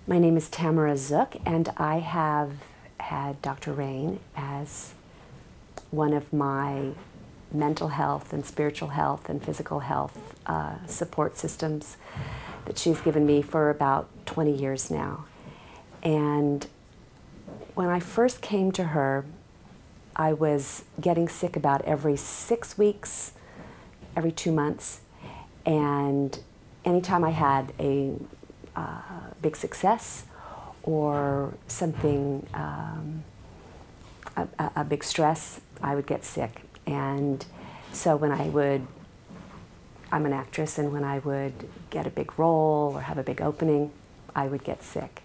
My name is Tamara Zook, and I have had Dr. Rane as one of my mental health and spiritual health and physical health support systems that she's given me for about 20 years now. And when I first came to her, I was getting sick about every 6 weeks, every 2 months, and anytime I had a big success or something, a big stress, I would get sick. And so when I'm an actress, and when I would get a big role or have a big opening, I would get sick.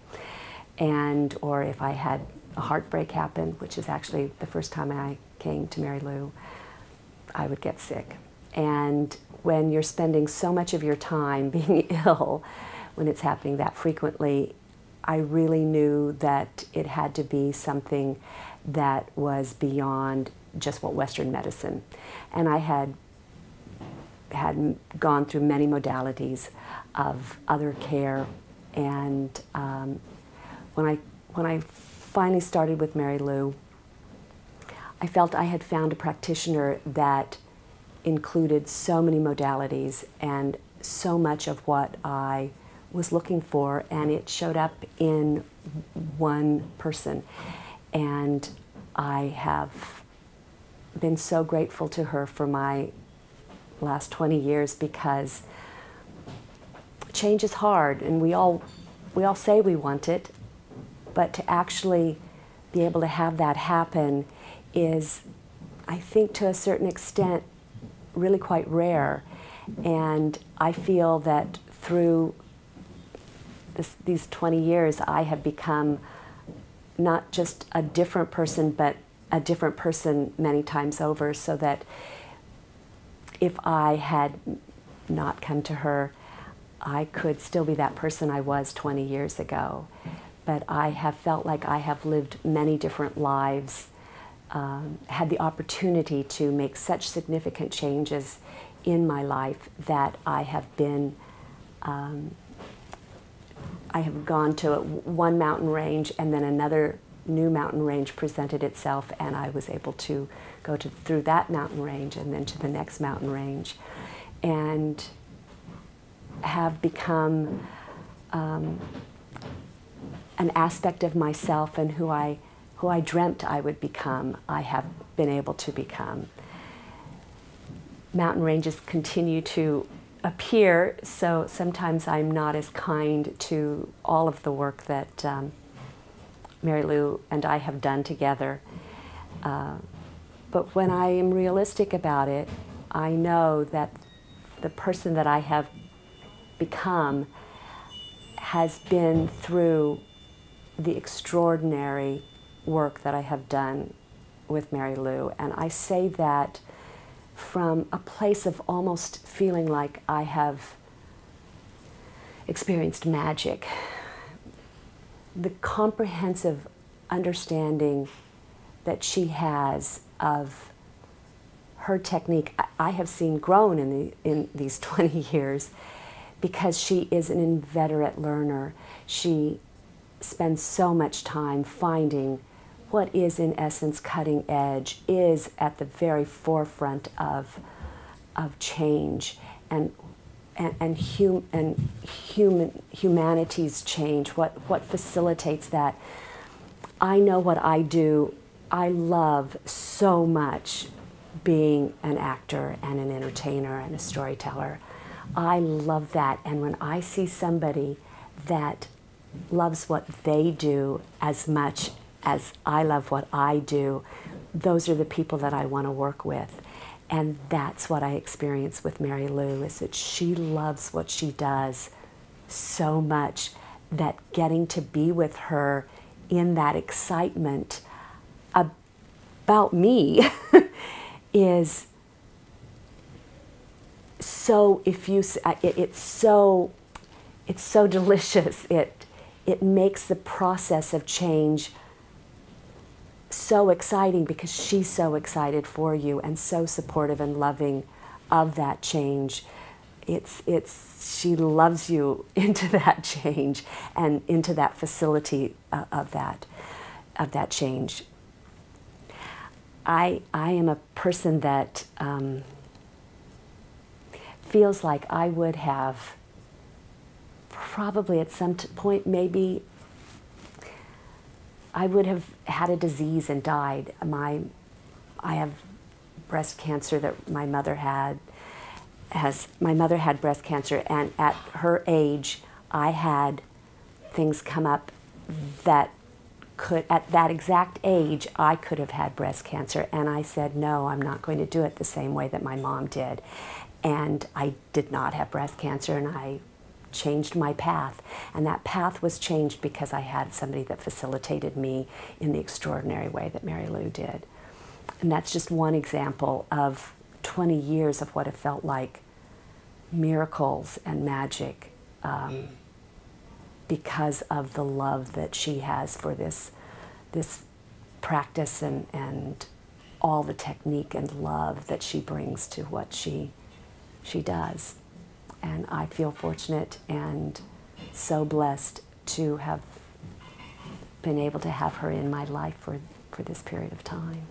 And, or if I had a heartbreak happen, which is actually the first time I came to Mary Lou, I would get sick. And when you're spending so much of your time being ill, when it's happening that frequently, I really knew that it had to be something that was beyond just what Western medicine. And I had gone through many modalities of other care, and when I finally started with Mary Lou, I felt I had found a practitioner that included so many modalities and so much of what I was looking for, and it showed up in one person. And I have been so grateful to her for my last 20 years, because change is hard, and we all say we want it, but to actually be able to have that happen is, I think, to a certain extent, really quite rare. And I feel that through these 20 years, I have become not just a different person, but a different person many times over, so that if I had not come to her, I could still be that person I was 20 years ago. But I have felt like I have lived many different lives, had the opportunity to make such significant changes in my life that I have been, I have gone to one mountain range, and then another new mountain range presented itself, and I was able to go through that mountain range and then to the next mountain range, and have become an aspect of myself, and who I dreamt I would become, I have been able to become. Mountain ranges continue to appear, so sometimes I'm not as kind to all of the work that Mary Lou and I have done together. But when I am realistic about it, I know that the person that I have become has been through the extraordinary work that I have done with Mary Lou. And I say that from a place of almost feeling like I have experienced magic. The comprehensive understanding that she has of her technique, I have seen grown in these 20 years, because she is an inveterate learner. She spends so much time finding what is, in essence, cutting edge, is at the very forefront of change and humanity's change, what facilitates that. I know what I do. I love so much being an actor and an entertainer and a storyteller. I love that, and when I see somebody that loves what they do as much as I love what I do, those are the people that I want to work with. And that's what I experience with Mary Lou, is that she loves what she does so much that getting to be with her in that excitement about me is so effusive. It's so delicious. It makes the process of change so exciting, because she's so excited for you and so supportive and loving of that change. she loves you into that change and into that facility of that change. I am a person that feels like I would have probably at some point maybe I would have had a disease and died. I have breast cancer that my mother had. My mother had breast cancer, and at her age, I had things come up that could, at that exact age, I could have had breast cancer. And I said, no, I'm not going to do it the same way that my mom did. And I did not have breast cancer, and I changed my path. And that path was changed because I had somebody that facilitated me in the extraordinary way that Mary Lou did. And that's just one example of 20 years of what it felt like miracles and magic because of the love that she has for this practice and all the technique and love that she brings to what she does. And I feel fortunate and so blessed to have been able to have her in my life for this period of time.